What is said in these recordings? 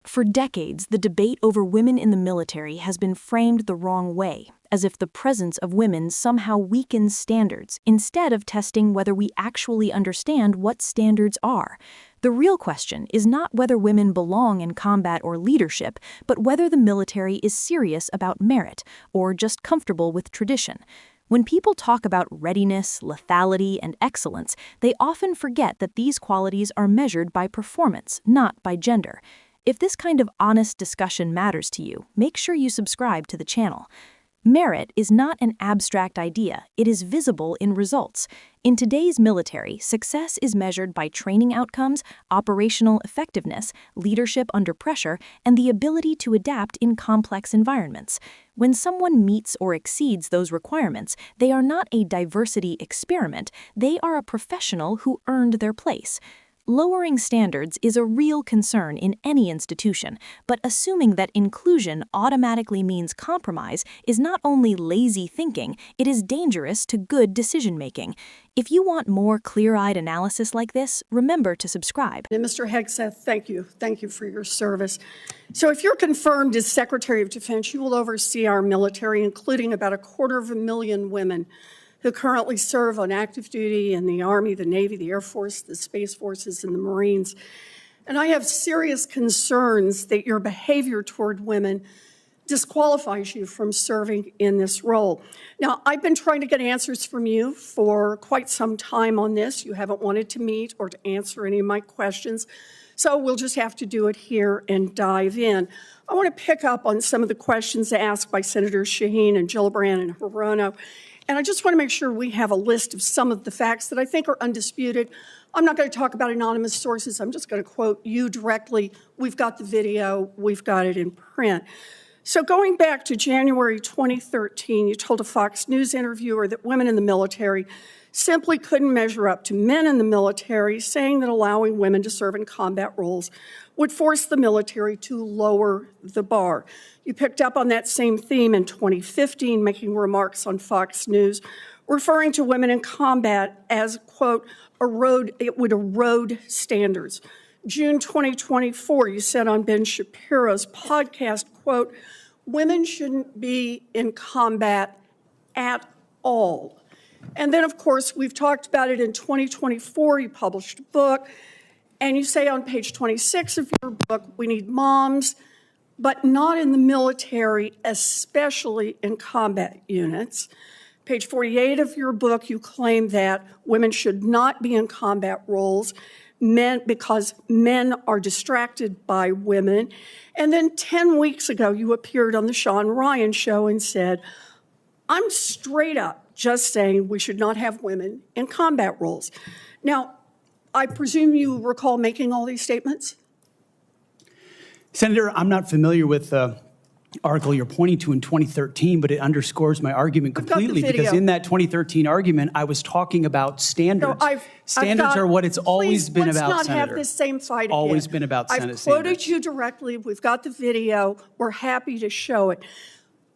For decades, the debate over women in the military has been framed the wrong way, as if the presence of women somehow weakens standards, instead of testing whether we actually understand what standards are. The real question is not whether women belong in combat or leadership, but whether the military is serious about merit, or just comfortable with tradition. When people talk about readiness, lethality, and excellence, they often forget that these qualities are measured by performance, not by gender. If this kind of honest discussion matters to you, make sure you subscribe to the channel. Merit is not an abstract idea, it is visible in results. In today's military, success is measured by training outcomes, operational effectiveness, leadership under pressure, and the ability to adapt in complex environments. When someone meets or exceeds those requirements, they are not a diversity experiment, they are a professional who earned their place. Lowering standards is a real concern in any institution, but assuming that inclusion automatically means compromise is not only lazy thinking, it is dangerous to good decision-making. If you want more clear-eyed analysis like this, remember to subscribe. And Mr. Hegseth, thank you. Thank you for your service. So if you're confirmed as Secretary of Defense, you will oversee our military, including about 250,000 women who currently serve on active duty in the Army, the Navy, the Air Force, the Space Forces, and the Marines. And I have serious concerns that your behavior toward women disqualifies you from serving in this role. Now, I've been trying to get answers from you for quite some time on this. You haven't wanted to meet or to answer any of my questions, so we'll just have to do it here and dive in. I want to pick up on some of the questions asked by Senators Shaheen and Gillibrand and Hirono. And I just want to make sure we have a list of some of the facts that I think are undisputed. I'm not going to talk about anonymous sources. I'm just going to quote you directly. We've got the video. We've got it in print. So going back to January 2013, you told a Fox News interviewer that women in the military simply couldn't measure up to men in the military, saying that allowing women to serve in combat roles would force the military to lower the bar. You picked up on that same theme in 2015, making remarks on Fox News, referring to women in combat as, quote, it would erode standards. June 2024, you said on Ben Shapiro's podcast, quote, women shouldn't be in combat at all. And then, of course, we've talked about it in 2024. You published a book, and you say on page 26 of your book, we need moms, but not in the military, especially in combat units. Page 48 of your book, you claim that women should not be in combat roles because men are distracted by women. And then 10 weeks ago, you appeared on the Sean Ryan Show and said, I'm straight up just saying we should not have women in combat roles. Now, I presume you recall making all these statements? Senator, I'm not familiar with the article you're pointing to in 2013, but it underscores my argument completely, because in that 2013 argument, I was talking about standards. No, standards are what it's always been about, Let's not Senator. have this same fight again. Always been about Senate I've standards. quoted you directly. We've got the video. We're happy to show it.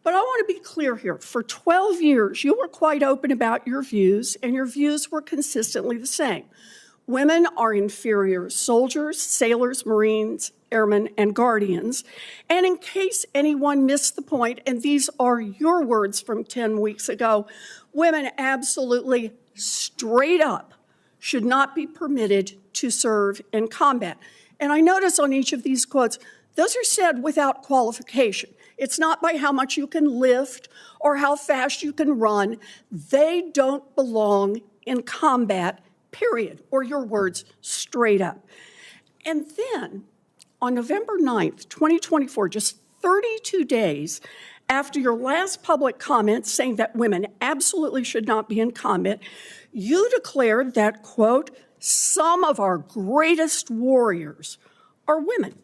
But I want to be clear here. For 12 years, you were quite open about your views, and your views were consistently the same. Women are inferior soldiers, sailors, Marines, airmen, and guardians. And in case anyone missed the point, and these are your words from 10 weeks ago, women absolutely straight up should not be permitted to serve in combat. And I notice on each of these quotes, those are said without qualification. It's not by how much you can lift or how fast you can run. They don't belong in combat, period, or your words, straight up. And then on November 9th, 2024, just 32 days after your last public comment saying that women absolutely should not be in combat, you declared that, quote, some of our greatest warriors are women,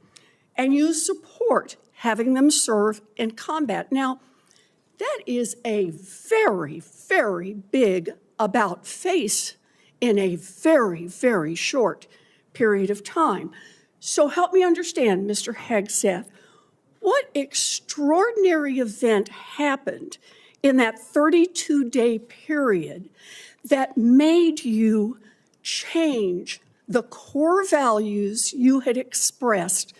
and you support having them serve in combat. Now, that is a very, very big about face in a very, very short period of time. So help me understand, Mr. Hegseth, what extraordinary event happened in that 32-day period that made you change the core values you had expressed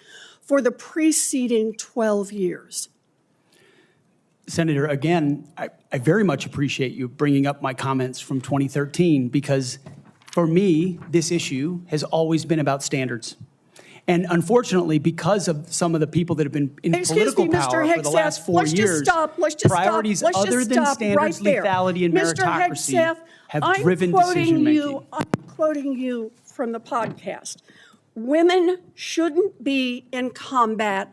for the preceding 12 years? Senator, again, I very much appreciate you bringing up my comments from 2013 because for me, this issue has always been about standards. And unfortunately, because of some of the people that have been in political power for the last 4 years, priorities other than standards, lethality, and meritocracy have driven decision-making. I'm quoting you from the podcast. Women shouldn't be in combat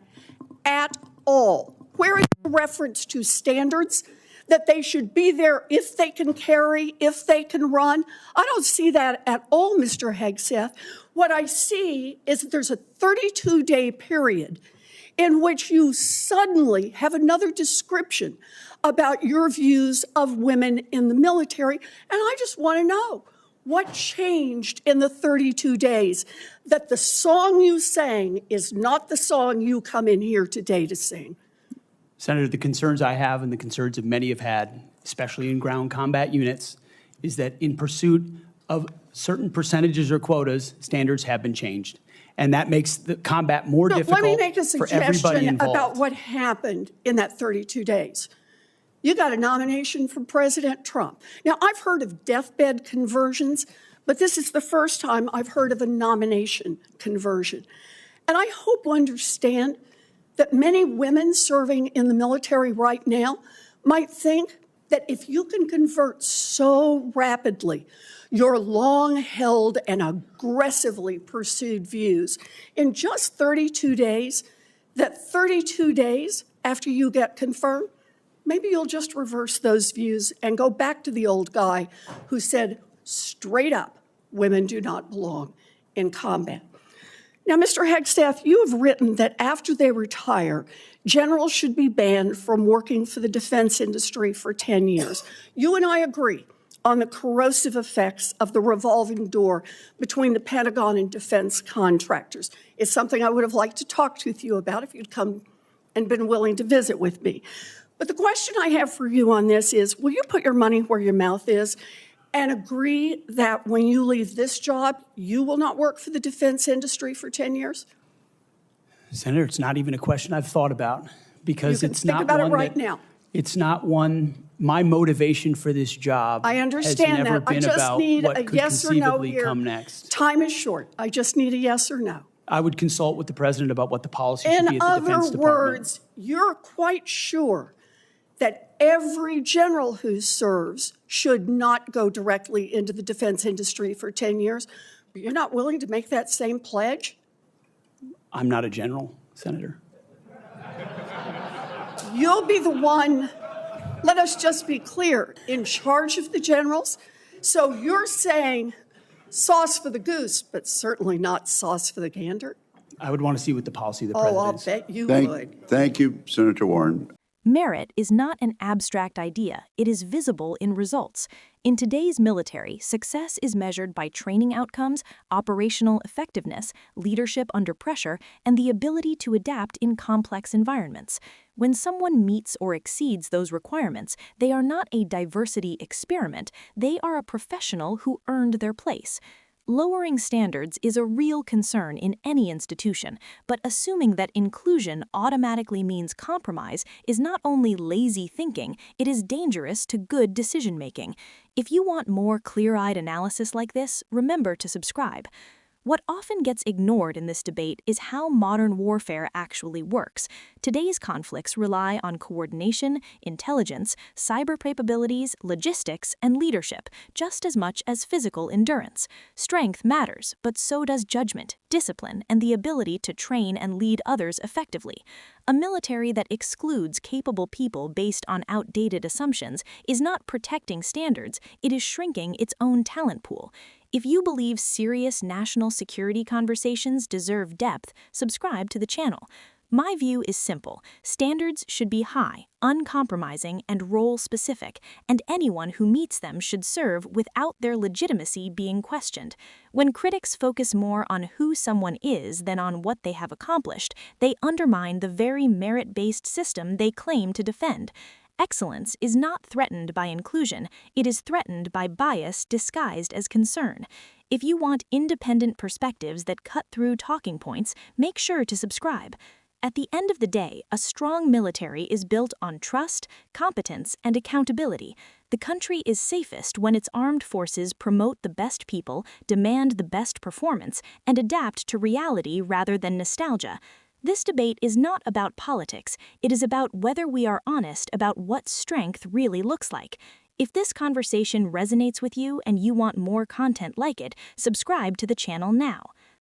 at all. Where is the reference to standards? That they should be there if they can carry, if they can run? I don't see that at all, Mr. Hegseth. What I see is that there's a 32-day period in which you suddenly have another description about your views of women in the military. And I just want to know, what changed in the 32 days that the song you sang is not the song you come in here today to sing? Senator, the concerns I have and the concerns that many have had, especially in ground combat units, is that in pursuit of certain percentages or quotas, standards have been changed. And that makes the combat more difficult for everybody involved. Let me make a suggestion about what happened in that 32 days. You got a nomination from President Trump. Now, I've heard of deathbed conversions, but this is the first time I've heard of a nomination conversion. And I hope you understand that many women serving in the military right now might think that if you can convert so rapidly your long-held and aggressively pursued views in just 32 days, that 32 days after you get confirmed, maybe you'll just reverse those views and go back to the old guy who said straight up, women do not belong in combat. Now, Mr. Hegseth, you have written that after they retire, generals should be banned from working for the defense industry for 10 years. You and I agree on the corrosive effects of the revolving door between the Pentagon and defense contractors. It's something I would have liked to talk to you about if you'd come and been willing to visit with me. But the question I have for you on this is, will you put your money where your mouth is and agree that when you leave this job, you will not work for the defense industry for 10 years? Senator, it's not even a question I've thought about because it's not about one it right now. It's not one. My motivation for this job I understand has never that. been I just about need what a could yes or no conceivably here. come next. Time is short. I just need a yes or no. I would consult with the president about what the policy should be In at the Defense other Department. words, you're quite sure that every general who serves should not go directly into the defense industry for 10 years, but you're not willing to make that same pledge? I'm not a general, Senator. You'll be the one, let us just be clear, in charge of the generals. So you're saying sauce for the goose, but certainly not sauce for the gander? I would want to see what the policy of the president is. I'll bet you would. Thank you, Senator Warren. Merit is not an abstract idea, it is visible in results. In today's military, success is measured by training outcomes, operational effectiveness, leadership under pressure, and the ability to adapt in complex environments. When someone meets or exceeds those requirements, they are not a diversity experiment, they are a professional who earned their place. Lowering standards is a real concern in any institution, but assuming that inclusion automatically means compromise is not only lazy thinking, it is dangerous to good decision-making. If you want more clear-eyed analysis like this, remember to subscribe. What often gets ignored in this debate is how modern warfare actually works. Today's conflicts rely on coordination, intelligence, cyber capabilities, logistics, and leadership, just as much as physical endurance. Strength matters, but so does judgment, discipline, and the ability to train and lead others effectively. A military that excludes capable people based on outdated assumptions is not protecting standards, it is shrinking its own talent pool. If you believe serious national security conversations deserve depth, subscribe to the channel. My view is simple. Standards should be high, uncompromising, and role-specific, and anyone who meets them should serve without their legitimacy being questioned. When critics focus more on who someone is than on what they have accomplished, they undermine the very merit-based system they claim to defend. Excellence is not threatened by inclusion, it is threatened by bias disguised as concern. If you want independent perspectives that cut through talking points, make sure to subscribe. At the end of the day, a strong military is built on trust, competence, and accountability. The country is safest when its armed forces promote the best people, demand the best performance, and adapt to reality rather than nostalgia. This debate is not about politics, it is about whether we are honest about what strength really looks like. If this conversation resonates with you and you want more content like it, subscribe to the channel now.